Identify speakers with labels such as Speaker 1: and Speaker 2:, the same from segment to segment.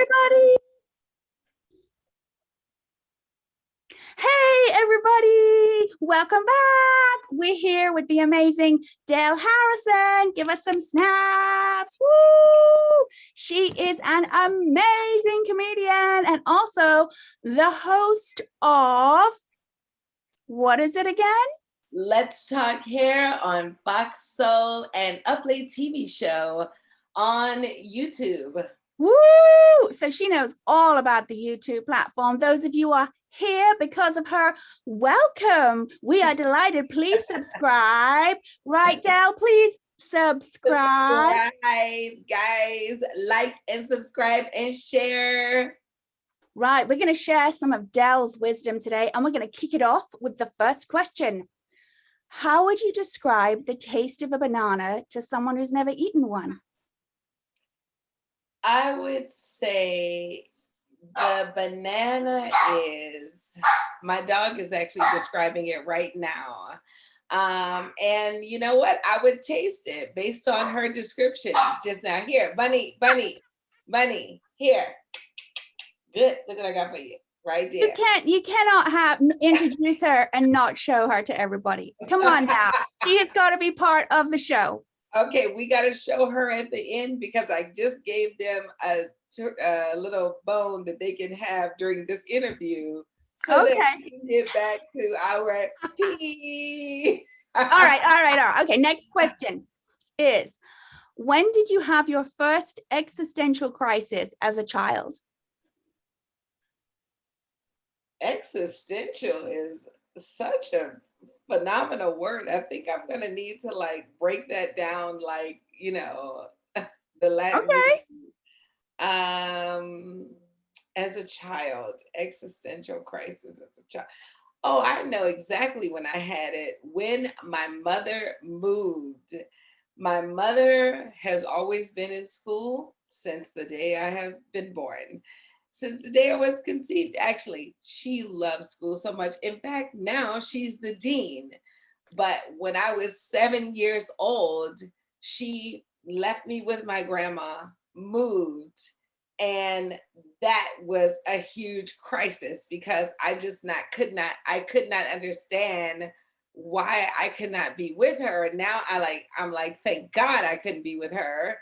Speaker 1: everybody. Hey, everybody. Welcome back. We're here with the amazing Delharrison. Give us some snaps. Woo! She is an amazing comedian and also the host of, what is it again?
Speaker 2: Let's Talk Hair on Fox Soul and Uplay TV show on YouTube.
Speaker 1: Woo! So she knows all about the YouTube platform. Those of you who are here because of her, welcome. We are delighted. Please subscribe. Right, Del? Please subscribe.
Speaker 2: Guys. Like and subscribe and share.
Speaker 1: Right, we're going to share some of Del's wisdom today, and we're going to kick it off with the first question. How would you describe the taste of a banana to someone who's never eaten one?
Speaker 2: I would say the banana is, my dog is actually describing it right now. And you know what? I would taste it based on her description just now. Here, bunny, here. Good, look what I got for you. Right there.
Speaker 1: You cannot introduce her and not show her to everybody. Come on now. She has got to be part of the show.
Speaker 2: Okay, we got to show her at the end because I just gave them a little bone that they can have during this interview so that we can get back to our pee.
Speaker 1: All right. Okay, next question is, when did you have your first existential crisis as a child?
Speaker 2: Existential is such a phenomenal word. I think I'm gonna need to break that down, the Latin.
Speaker 1: Okay.
Speaker 2: As a child, existential crisis as a child. Oh, I know exactly when I had it. When my mother moved. My mother has always been in school since the day I have been born. Since the day I was conceived, actually, she loves school so much. In fact, now she's the dean. But when I was 7 years old, she left me with my grandma, moved, and that was a huge crisis because I could not understand why I could not be with her. Now I'm like, thank God I couldn't be with her.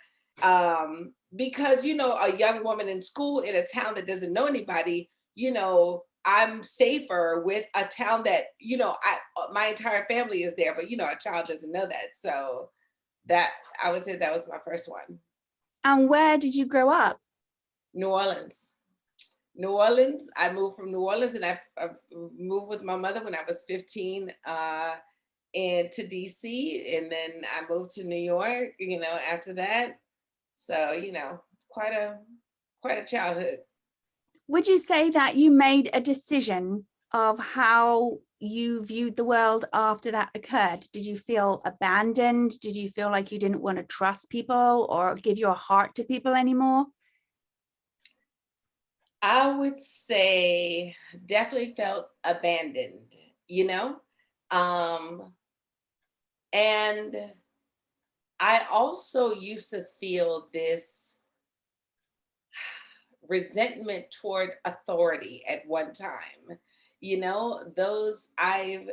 Speaker 2: Because, a young woman in school in a town that doesn't know anybody, I'm safer with a town that, my entire family is there, but, a child doesn't know that. So that, I would say that was my first one.
Speaker 1: And where did you grow up?
Speaker 2: New Orleans. New Orleans. I moved from New Orleans and I moved with my mother when I was 15 and to DC. And then I moved to New York, after that. So, quite a childhood.
Speaker 1: Would you say that you made a decision of how you viewed the world after that occurred? Did you feel abandoned? Did you feel like you didn't want to trust people or give your heart to people anymore?
Speaker 2: I would say definitely felt abandoned, and I also used to feel this resentment toward authority at one time. Those I've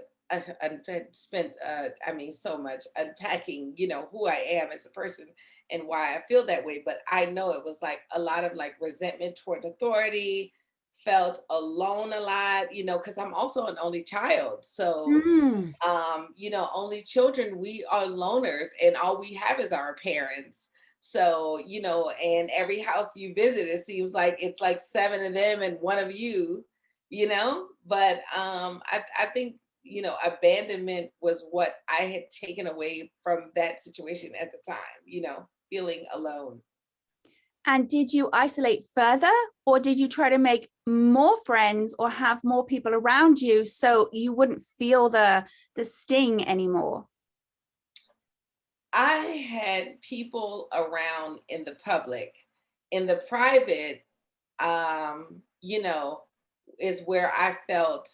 Speaker 2: spent, so much unpacking, who I am as a person and why I feel that way. But I know it was a lot of resentment toward authority, felt alone a lot, because I'm also an only child. So, only children, we are loners and all we have is our parents. So, and every house you visit, it seems like it's 7 of them and 1 of you, but I think, abandonment was what I had taken away from that situation at the time, feeling alone.
Speaker 1: And did you isolate further, or did you try to make more friends or have more people around you so you wouldn't feel the sting anymore?
Speaker 2: I had people around in the public. In the private, is where I felt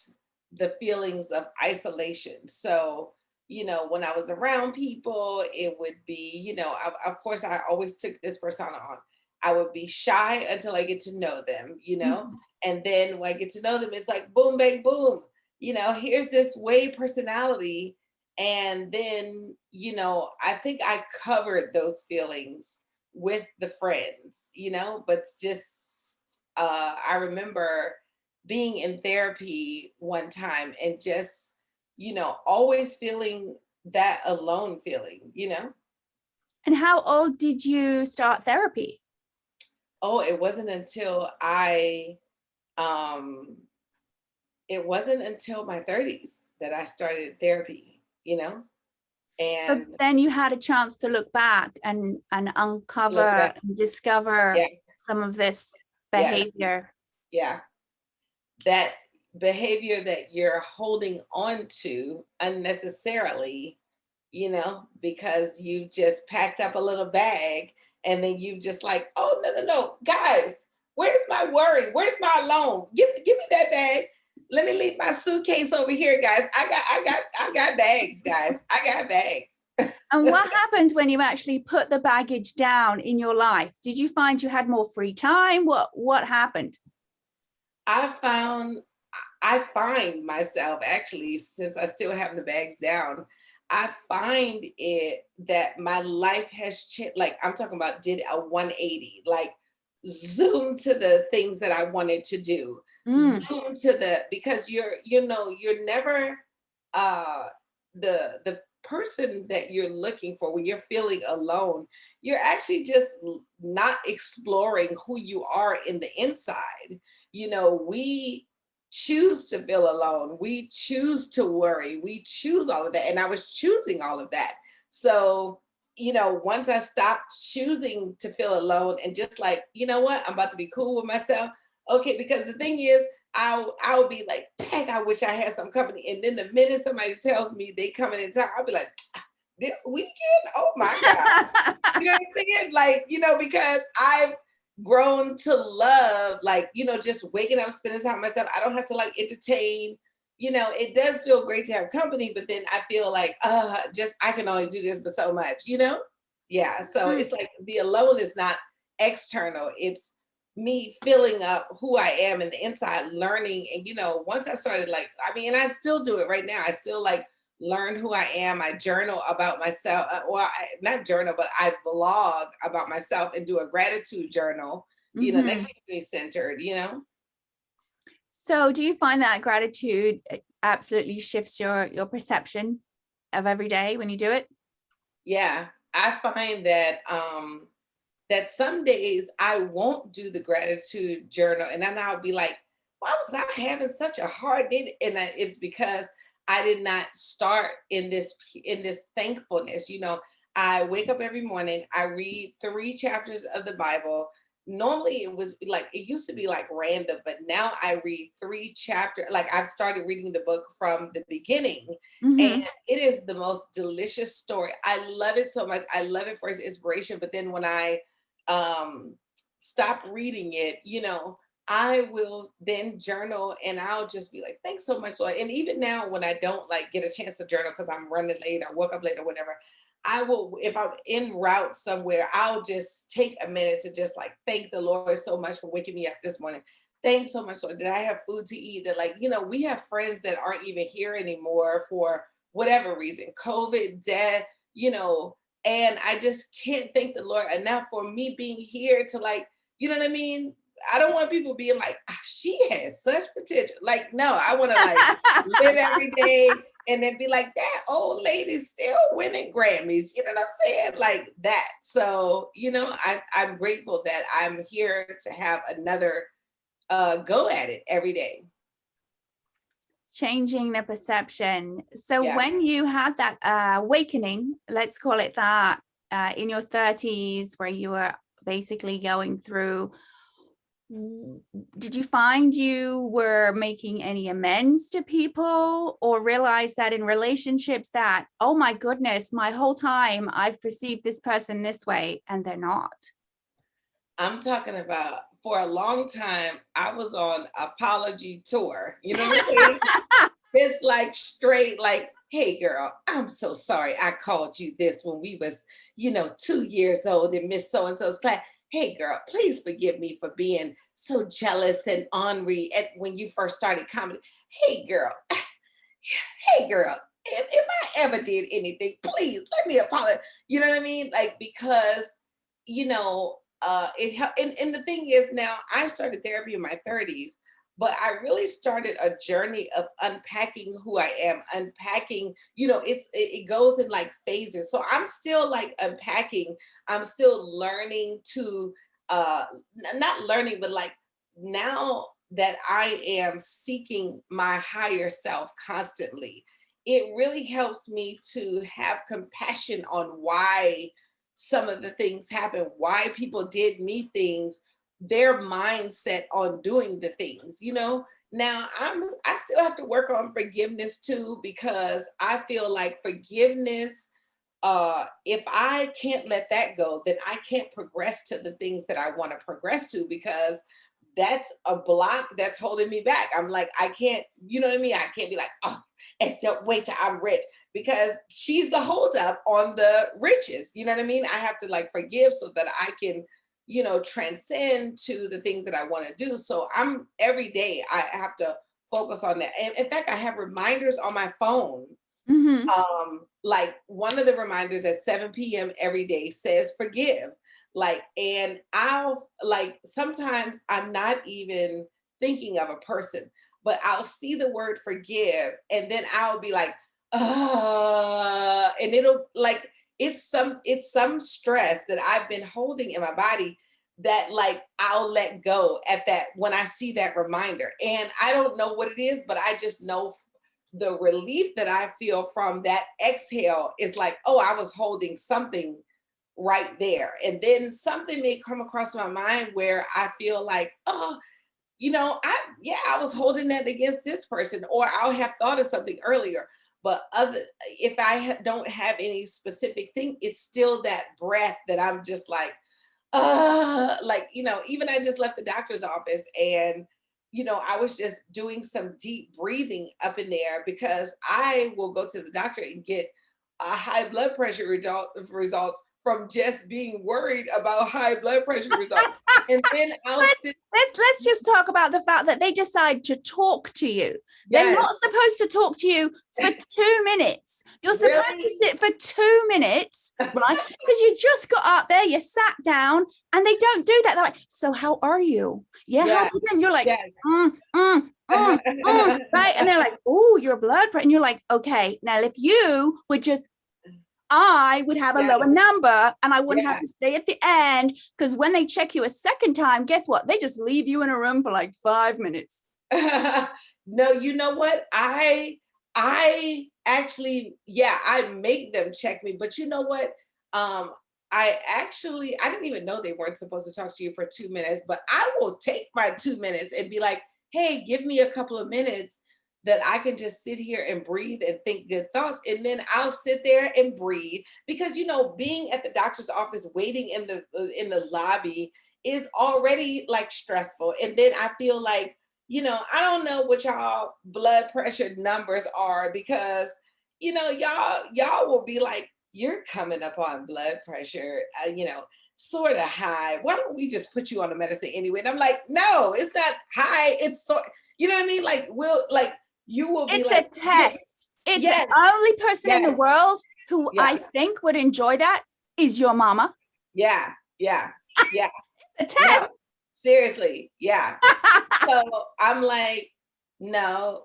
Speaker 2: the feelings of isolation. So, when I was around people, it would be, of course, I always took this persona on. I would be shy until I get to know them,
Speaker 1: Mhm.
Speaker 2: and then when I get to know them, it's like boom, bang, boom. Here's this way personality. And then, I think I covered those feelings with the friends, but just I remember being in therapy one time and just, always feeling that alone feeling.
Speaker 1: And how old did you start therapy?
Speaker 2: Oh, um it wasn't until my 30s that I started therapy.
Speaker 1: So
Speaker 2: And
Speaker 1: then you had a chance to look back and
Speaker 2: look
Speaker 1: uncover
Speaker 2: back,
Speaker 1: and discover
Speaker 2: yeah,
Speaker 1: some of this
Speaker 2: yes,
Speaker 1: behavior.
Speaker 2: yeah. That behavior that you're holding on to unnecessarily, because you just packed up a little bag and then you just like, oh no, no, no, guys, where's my worry? Where's my loan? Give me that bag. Let me leave my suitcase over here, guys. I got bags, guys. I got bags.
Speaker 1: And what happened when you actually put the baggage down in your life? Did you find you had more free time? What happened?
Speaker 2: I found I find myself actually, since I still have the bags down, I find it that my life has changed. Like I'm talking about, did a 180, like zoom to the things that I wanted to do,
Speaker 1: Mm,
Speaker 2: zoom to because you're never uh, the person that you're looking for when you're feeling alone. You're actually just not exploring who you are in the inside. We choose to feel alone. We choose to worry. We choose all of that. And I was choosing all of that. So, once I stopped choosing to feel alone and just like, you know what, I'm about to be cool with myself. Okay, because the thing is, I'll be like, dang, I wish I had some company. And then the minute somebody tells me they coming in town, I'll be like, this weekend? Oh my God. You know what I'm saying? Like, because I've grown to love, like, just waking up, spending time with myself. I don't have to like entertain. It does feel great to have company, but then I feel like, just I can only do this but so much. Yeah. So
Speaker 1: mm.
Speaker 2: it's like the alone is not external. It's me filling up who I am in the inside, learning. And once I started like, I mean, and I still do it right now. I still like learn who I am. I journal about myself. Not journal, but I blog about myself and do a gratitude journal. That
Speaker 1: Mhm.
Speaker 2: keeps me centered.
Speaker 1: So do you find that gratitude absolutely shifts your perception of every day when you do it?
Speaker 2: Yeah. I find that some days I won't do the gratitude journal and then I'll be like, why was I having such a hard day? And it's because I did not start in this thankfulness. I wake up every morning, I read 3 chapters of the Bible. Normally it used to be like random, but now I read 3 chapters. Like I've started reading the book from the beginning, and
Speaker 1: Mhm.
Speaker 2: it is the most delicious story. I love it so much. I love it for its inspiration. But then when I um stop reading it, I will then journal and I'll just be like, thanks so much, Lord. And even now when I don't like get a chance to journal because I'm running late, I woke up late or whatever, I will, if I'm en route somewhere, I'll just take a minute to just like thank the Lord so much for waking me up this morning. Thanks so much, Lord. Did I have food to eat? That like, we have friends that aren't even here anymore for whatever reason, COVID, death, you know, and I just can't thank the Lord enough for me being here to like, you know what I mean? I don't want people being like, she has such potential. Like, no, I want to like live every day and then be like, that old lady's still winning Grammys. You know what I'm saying? Like that. So, I'm grateful that I'm here to have another go at it every day.
Speaker 1: Changing the perception. So
Speaker 2: Yeah.
Speaker 1: when you had that awakening, let's call it that, in your 30s, where you were basically going through, did you find you were making any amends to people or realize that in relationships that, oh my goodness, my whole time I've perceived this person this way and they're not?
Speaker 2: I'm talking about for a long time, I was on apology tour. You know what I'm saying? It's like straight like, hey girl, I'm so sorry I called you this when we was, 2 years old and Miss So and so's class. hey girl, please forgive me for being so jealous and ornery when you first started comedy. Hey girl, hey girl, if I ever did anything, please let me apologize. You know what I mean? Like, because, it helped. And the thing is, now I started therapy in my 30s, but I really started a journey of unpacking who I am, unpacking, it goes in like phases. So I'm still like unpacking, I'm still learning to, not learning, but like now that I am seeking my higher self constantly, it really helps me to have compassion on why some of the things happen, why people did me things, their mindset on doing the things, Now I still have to work on forgiveness too, because I feel like forgiveness, if I can't let that go, then I can't progress to the things that I want to progress to, because that's a block that's holding me back. I'm like, I can't, you know what I mean? I can't be like, oh, except wait till I'm rich, because she's the holdup on the riches. You know what I mean? I have to like forgive so that I can, transcend to the things that I want to do. So I'm every day I have to focus on that. And in fact, I have reminders on my phone.
Speaker 1: Mhm.
Speaker 2: Like one of the reminders at 7 p.m. every day says forgive. Like, and I'll like, sometimes I'm not even thinking of a person, but I'll see the word forgive and then I'll be like, and it'll like, it's some stress that I've been holding in my body that like I'll let go at that when I see that reminder. And I don't know what it is, but I just know the relief that I feel from that exhale is like, oh, I was holding something right there. And then something may come across my mind where I feel like, oh, I was holding that against this person, or I'll have thought of something earlier. But if I don't have any specific thing, it's still that breath that I'm just like, even I just left the doctor's office and, I was just doing some deep breathing up in there, because I will go to the doctor and get a high blood pressure results from just being worried about high blood pressure results. And then I'll sit.
Speaker 1: Let's just talk about the fact that they decide to talk to you. They're
Speaker 2: Yes.
Speaker 1: not supposed to talk to you for 2 minutes. You're supposed
Speaker 2: Really?
Speaker 1: to sit for 2 minutes, right? Because you just got up there, you sat down, and they don't do that. They're like, so how are you? Yeah, how have you been? You're like,
Speaker 2: Yes.
Speaker 1: right? And they're like, oh, your blood pressure. And you're like, okay, now if you would just, I would have a lower number and I wouldn't have to stay at the end, because when they check you a second time, guess what? They just leave you in a room for like 5 minutes.
Speaker 2: No, you know what? I actually, I make them check me, but you know what? I didn't even know they weren't supposed to talk to you for 2 minutes, but I will take my 2 minutes and be like, hey, give me a couple of minutes that I can just sit here and breathe and think good thoughts. And then I'll sit there and breathe, because, being at the doctor's office, waiting in the lobby is already like stressful. And then I feel like, I don't know what y'all blood pressure numbers are, because, y'all will be like, you're coming up on blood pressure, sort of high. Why don't we just put you on the medicine anyway? And I'm like, no, it's not high. It's you know what I mean? Like, you will be
Speaker 1: it's
Speaker 2: like,
Speaker 1: a test. It's
Speaker 2: yes,
Speaker 1: the only person in the world who I think would enjoy that is your mama.
Speaker 2: Yeah.
Speaker 1: A test.
Speaker 2: No, seriously. Yeah. So I'm like, no,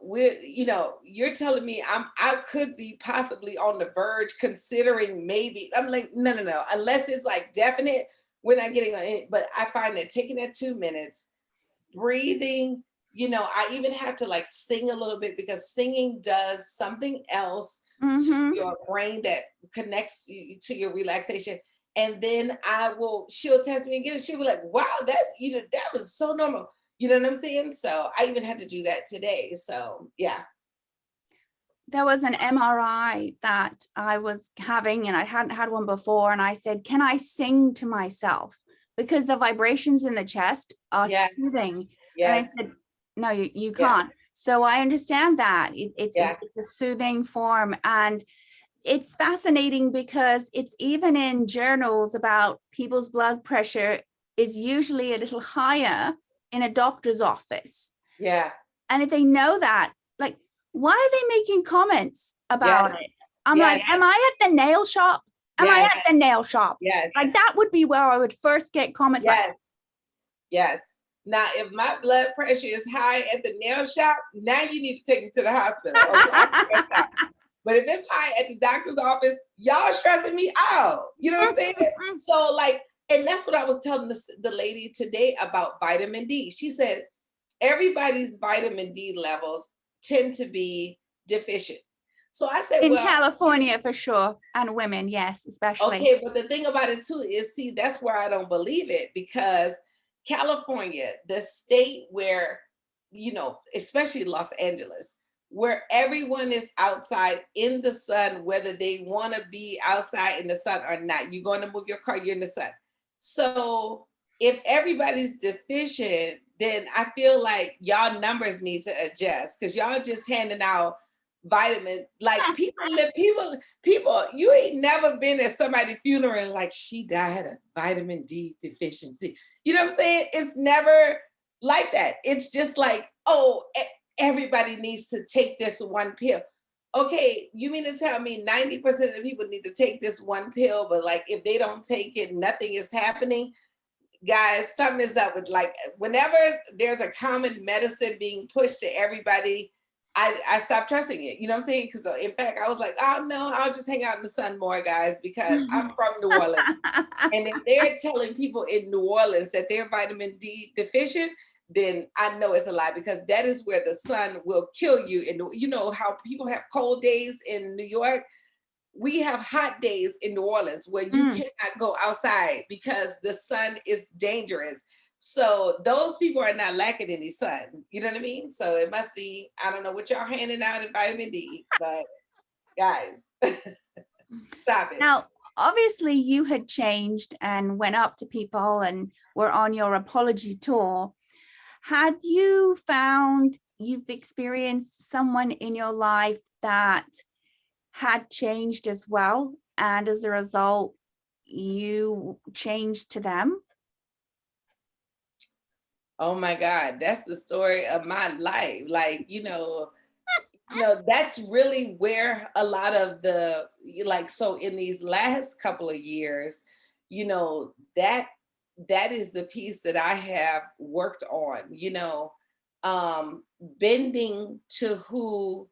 Speaker 2: you're telling me I could be possibly on the verge, considering maybe. I'm like, no, unless it's like definite, we're not getting on it. But I find that taking that 2 minutes, breathing, I even have to like sing a little bit, because singing does something else to your brain that connects you to your relaxation. And then she'll test me again and she'll be like, wow, that was so normal. You know what I'm saying? So I even had to do that today. So yeah.
Speaker 1: There was an MRI that I was having and I hadn't had one before. And I said, can I sing to myself? Because the vibrations in the chest are soothing.
Speaker 2: Yes.
Speaker 1: And I said, no, you can't. So I understand that it's a soothing form. And it's fascinating because it's even in journals about people's blood pressure is usually a little higher in a doctor's office.
Speaker 2: Yeah.
Speaker 1: And if they know that, like, why are they making comments about it? I'm
Speaker 2: Yes.
Speaker 1: like, am I at the nail shop? Am I at the nail shop?
Speaker 2: Yes.
Speaker 1: Like, that would be where I would first get comments like,
Speaker 2: yes. Now, if my blood pressure is high at the nail shop, now you need to take me to the hospital. Okay? But if it's high at the doctor's office, y'all stressing me out. You know what I'm saying? So like, and that's what I was telling the lady today about vitamin D. She said, everybody's vitamin D levels tend to be deficient. So I said,
Speaker 1: in California for sure, and women, yes, especially.
Speaker 2: Okay, but the thing about it too is, see, that's where I don't believe it, because California, the state where, you know, especially Los Angeles, where everyone is outside in the sun, whether they want to be outside in the sun or not. You're going to move your car, you're in the sun. So if everybody's deficient, then I feel like y'all numbers need to adjust, because y'all just handing out vitamin, like people, you ain't never been at somebody's funeral and like, she died of vitamin D deficiency. You know what I'm saying? It's never like that. It's just like, oh, everybody needs to take this one pill. Okay, you mean to tell me 90% of the people need to take this one pill, but like if they don't take it, nothing is happening? Guys, something is up with, like, whenever there's a common medicine being pushed to everybody, I stopped trusting it. You know what I'm saying? Because in fact, I was like, oh no, I'll just hang out in the sun more, guys, because I'm from New Orleans. And if they're telling people in New Orleans that they're vitamin D deficient, then I know it's a lie, because that is where the sun will kill you. And you know how people have cold days in New York? We have hot days in New Orleans where you cannot go outside because the sun is dangerous. So those people are not lacking any sun. You know what I mean? So it must be, I don't know what y'all handing out in vitamin D, but guys, stop it.
Speaker 1: Now, obviously you had changed and went up to people and were on your apology tour. Had you found you've experienced someone in your life that had changed as well, and as a result, you changed to them?
Speaker 2: Oh my God, that's the story of my life. Like, that's really where a lot of the, like, so in these last couple of years, that is the piece that I have worked on, bending to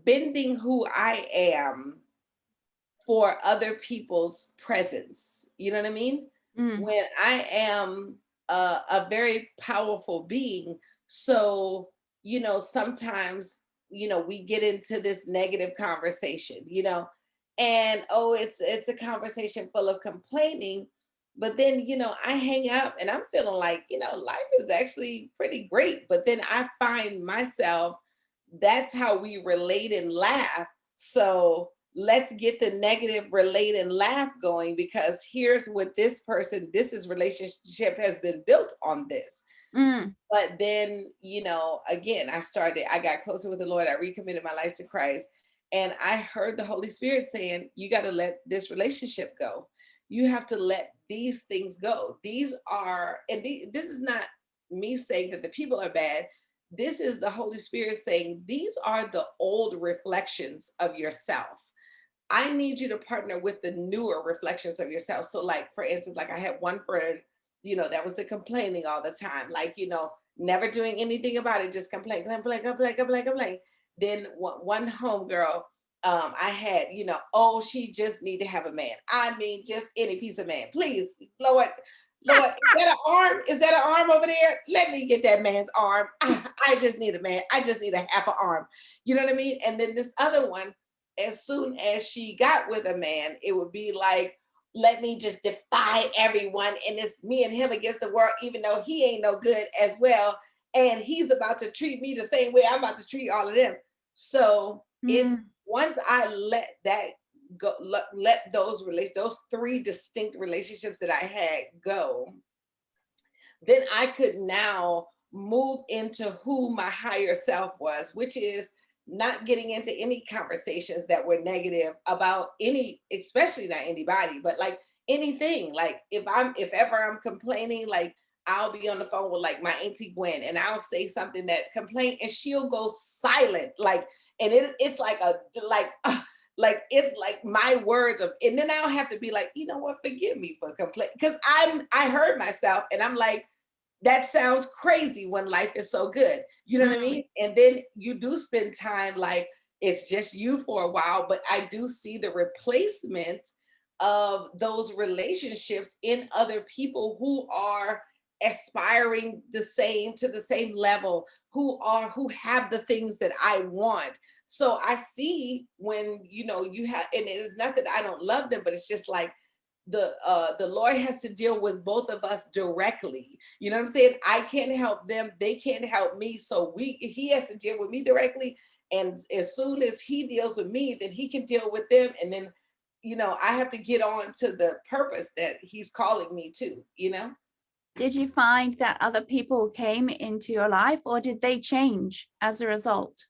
Speaker 2: bending who I am for other people's presence. You know what I mean? When I am a very powerful being. So, sometimes, we get into this negative conversation, and it's a conversation full of complaining. But then, I hang up and I'm feeling like, life is actually pretty great. But then I find myself, that's how we relate and laugh. So let's get the negative relate and laugh going, because here's what this relationship has been built on this. But then, again, I got closer with the Lord. I recommitted my life to Christ. And I heard the Holy Spirit saying, you got to let this relationship go. You have to let these things go. This is not me saying that the people are bad. This is the Holy Spirit saying, these are the old reflections of yourself. I need you to partner with the newer reflections of yourself. So like, for instance, like I had one friend, that was the complaining all the time, like, never doing anything about it, just complain. Then one homegirl, I had, she just need to have a man. I mean, just any piece of man, please, Lord, is that an arm? Is that an arm over there? Let me get that man's arm. I just need a man. I just need a half an arm. You know what I mean? And then this other one, as soon as she got with a man, it would be like, let me just defy everyone, and it's me and him against the world, even though he ain't no good as well. And he's about to treat me the same way I'm about to treat all of them. So it's once I let that go, let those three distinct relationships that I had go, then I could now move into who my higher self was, which is not getting into any conversations that were negative about especially not anybody, but like anything. Like if ever I'm complaining, like I'll be on the phone with like my auntie Gwen and I'll say something that complain and she'll go silent. Like, and it's like like it's like my words of, and then I'll have to be like, you know what, forgive me for complaining. Cause I heard myself and I'm like, that sounds crazy when life is so good. You know what I
Speaker 1: Mm.
Speaker 2: mean? And then you do spend time like it's just you for a while, but I do see the replacement of those relationships in other people who are aspiring to the same level, who have the things that I want. So I see when you have, and it is not that I don't love them, but it's just like the Lord has to deal with both of us directly. You know what I'm saying? I can't help them, they can't help me. So he has to deal with me directly. And as soon as he deals with me, then he can deal with them. And then, I have to get on to the purpose that he's calling me to.
Speaker 1: Did you find that other people came into your life, or did they change as a result?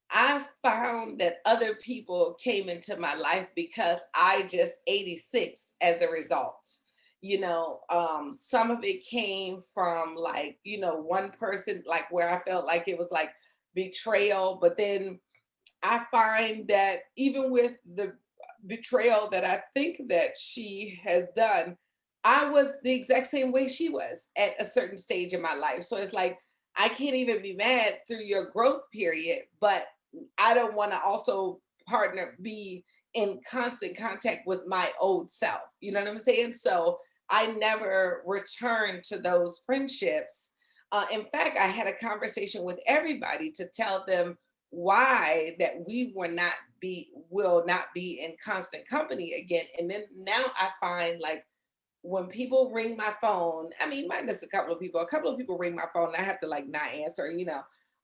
Speaker 2: I found that other people came into my life because I just 86 as a result. Some of it came from like, one person, like where I felt like it was like betrayal. But then I find that even with the betrayal that I think that she has done, I was the exact same way she was at a certain stage in my life. So it's like, I can't even be mad through your growth period, but I don't want to also be in constant contact with my old self. You know what I'm saying? So I never returned to those friendships. In fact, I had a conversation with everybody to tell them why that we will not be in constant company again. And then now I find like when people ring my phone, I mean, minus a couple of people ring my phone and I have to like not answer.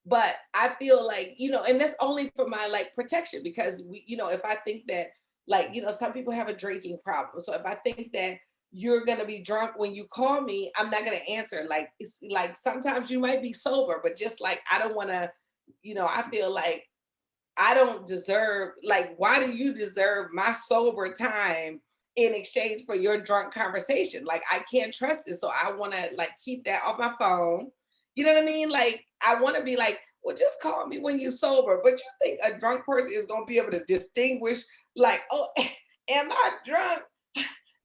Speaker 2: But I feel like, and that's only for my like protection because if I think that like, some people have a drinking problem. So if I think that you're going to be drunk when you call me, I'm not going to answer. Like, it's like sometimes you might be sober, but just like, I don't want to, I feel like I don't deserve, like, why do you deserve my sober time in exchange for your drunk conversation? Like, I can't trust it. So I want to like keep that off my phone. You know what I mean? Like, I want to be like, well, just call me when you're sober. But you think a drunk person is going to be able to distinguish, like, oh, am I drunk?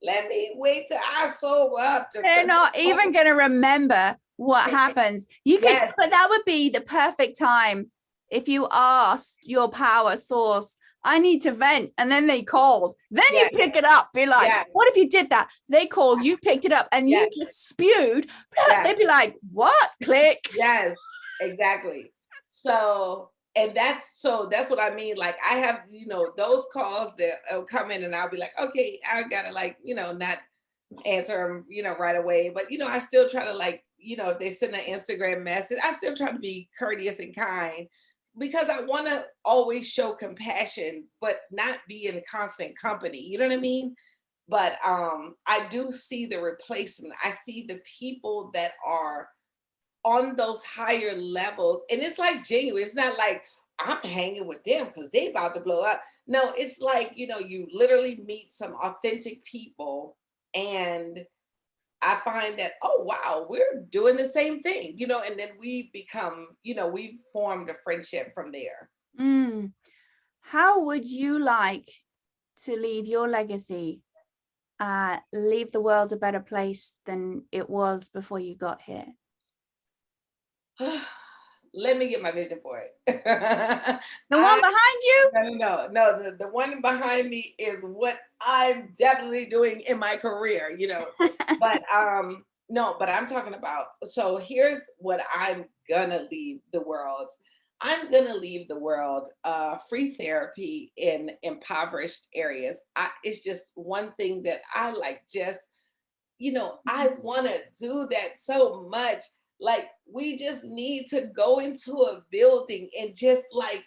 Speaker 2: Let me wait till I sober up.
Speaker 1: They're not even going to remember what happens. You could,
Speaker 2: Yes.
Speaker 1: but that would be the perfect time if you asked your power source, I need to vent, and then they called. Then
Speaker 2: Yes.
Speaker 1: you pick it up. Be like,
Speaker 2: Yes.
Speaker 1: what if you did that? They called, you picked it up, and
Speaker 2: Yes.
Speaker 1: you just spewed.
Speaker 2: Yes.
Speaker 1: They'd be like, what? Click.
Speaker 2: Yes, exactly. So, and that's what I mean. Like I have, those calls that come in and I'll be like, okay, I gotta like, not answer them, right away. But, I still try to like, if they send an Instagram message, I still try to be courteous and kind because I want to always show compassion, but not be in constant company. You know what I mean? But I do see the replacement. I see the people that are on those higher levels, and it's like genuine. It's not like I'm hanging with them because they about to blow up. No, it's like, you literally meet some authentic people, and I find that, oh wow, we're doing the same thing, and then we become, we formed a friendship from there.
Speaker 1: How would you like to leave your legacy? Leave the world a better place than it was before you got here?
Speaker 2: Let me get my vision for it.
Speaker 1: The one behind you?
Speaker 2: No. The one behind me is what I'm definitely doing in my career, But no, but I'm talking about, so here's what I'm gonna leave the world. I'm gonna leave the world free therapy in impoverished areas. It's just one thing that I like, just I want to do that so much. Like, we just need to go into a building and just like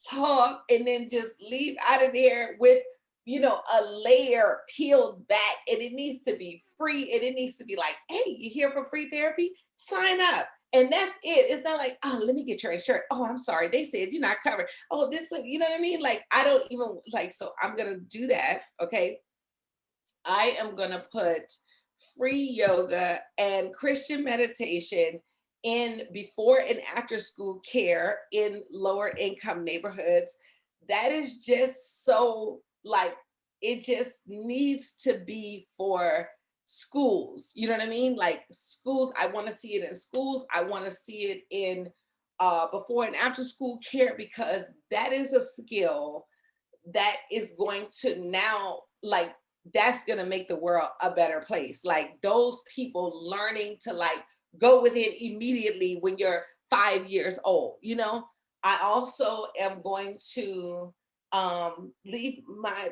Speaker 2: talk and then just leave out of there with, a layer peeled back. And it needs to be free. And it needs to be like, hey, you here for free therapy? Sign up. And that's it. It's not like, oh, let me get your insurance. Oh, I'm sorry. They said you're not covered. Oh, this, you know what I mean? Like, I don't even like, so I'm going to do that. Okay. I am going to put free yoga and Christian meditation in before and after school care in lower income neighborhoods. That is just so like, it just needs to be for schools. You know what I mean? Like schools, I want to see it in schools. I want to see it in before and after school care, because that is a skill that is going to now, like, that's going to make the world a better place. Like those people learning to like go with it immediately when you're 5 years old, you know. I also am going to leave my,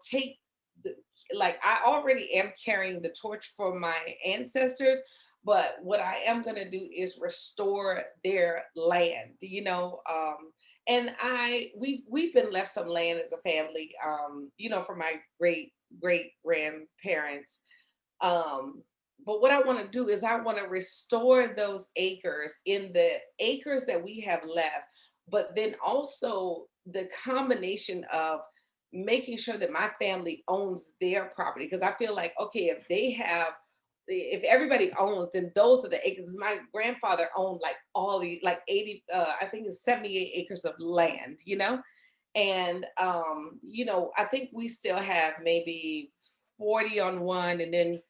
Speaker 2: take the, like, I already am carrying the torch for my ancestors, but what I am going to do is restore their land, and we've been left some land as a family, from my great grandparents. But what I want to do is I want to restore those acres, in the acres that we have left, but then also the combination of making sure that my family owns their property. Because I feel like, okay, if everybody owns, then those are the acres. My grandfather owned like all the, like 80, I think it's 78 acres of land, and I think we still have maybe 40 on one and then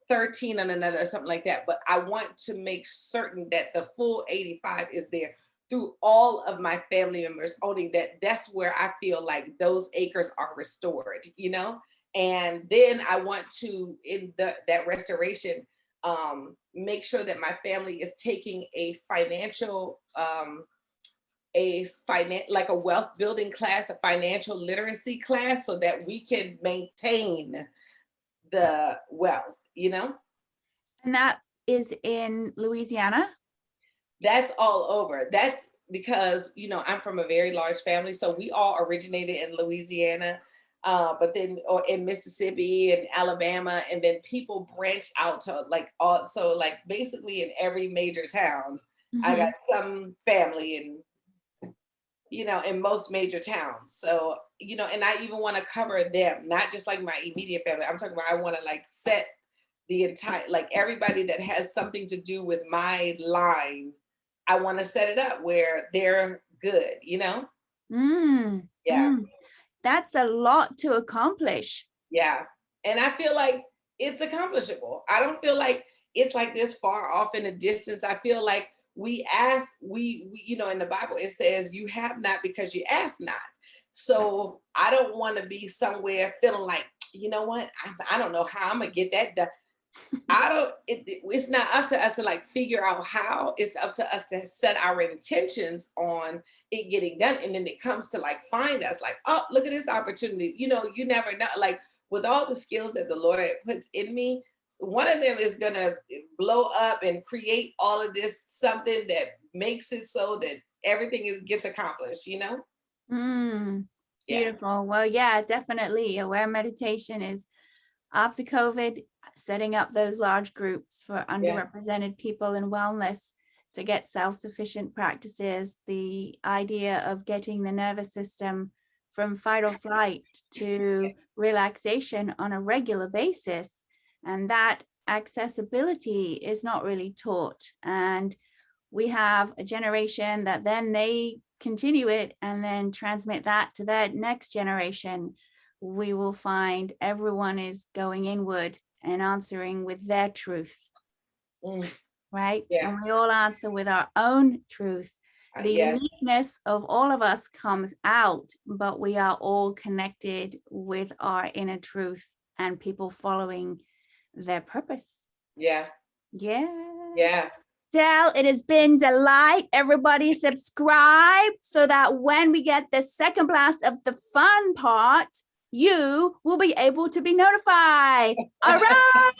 Speaker 2: 13 on another or something like that. But I want to make certain that the full 85 is there through all of my family members owning that. That's where I feel like those acres are restored, and then I want to, in that restoration, make sure that my family is taking a financial, like a wealth building class, a financial literacy class, so that we can maintain the wealth,
Speaker 1: And that is in Louisiana?
Speaker 2: That's all over. That's because, I'm from a very large family. So we all originated in Louisiana, but then, or in Mississippi and Alabama, and then people branched out to like also like basically in every major town. I got some family in most major towns. So, and I even want to cover them, not just like my immediate family. I'm talking about, I want to like set the entire, like everybody that has something to do with my line, I want to set it up where they're good, Yeah.
Speaker 1: That's a lot to accomplish.
Speaker 2: Yeah. And I feel like it's accomplishable. I don't feel like it's like this far off in the distance. I feel like we ask, we in the Bible, it says you have not because you ask not. So I don't want to be somewhere feeling like, you know what, I don't know how I'm going to get that done. It's not up to us to like figure out how. It's up to us to set our intentions on it getting done. And then it comes to like find us like, oh, look at this opportunity. You never know. Like with all the skills that the Lord puts in me, one of them is going to blow up and create all of this, something that makes it so that everything gets accomplished,
Speaker 1: Beautiful. Yeah. Well, yeah, definitely. Aware meditation is, after COVID, setting up those large groups for underrepresented people in wellness to get self-sufficient practices. The idea of getting the nervous system from fight or flight to relaxation on a regular basis. And that accessibility is not really taught. And we have a generation that then they continue it and then transmit that to their next generation. We will find everyone is going inward and answering with their truth, right?
Speaker 2: Yeah.
Speaker 1: And we all answer with our own truth. The uniqueness of all of us comes out, but we are all connected with our inner truth and people following their purpose.
Speaker 2: Yeah.
Speaker 1: Del, it has been delight. Everybody subscribe so that when we get the second blast of the fun part, you will be able to be notified. All right.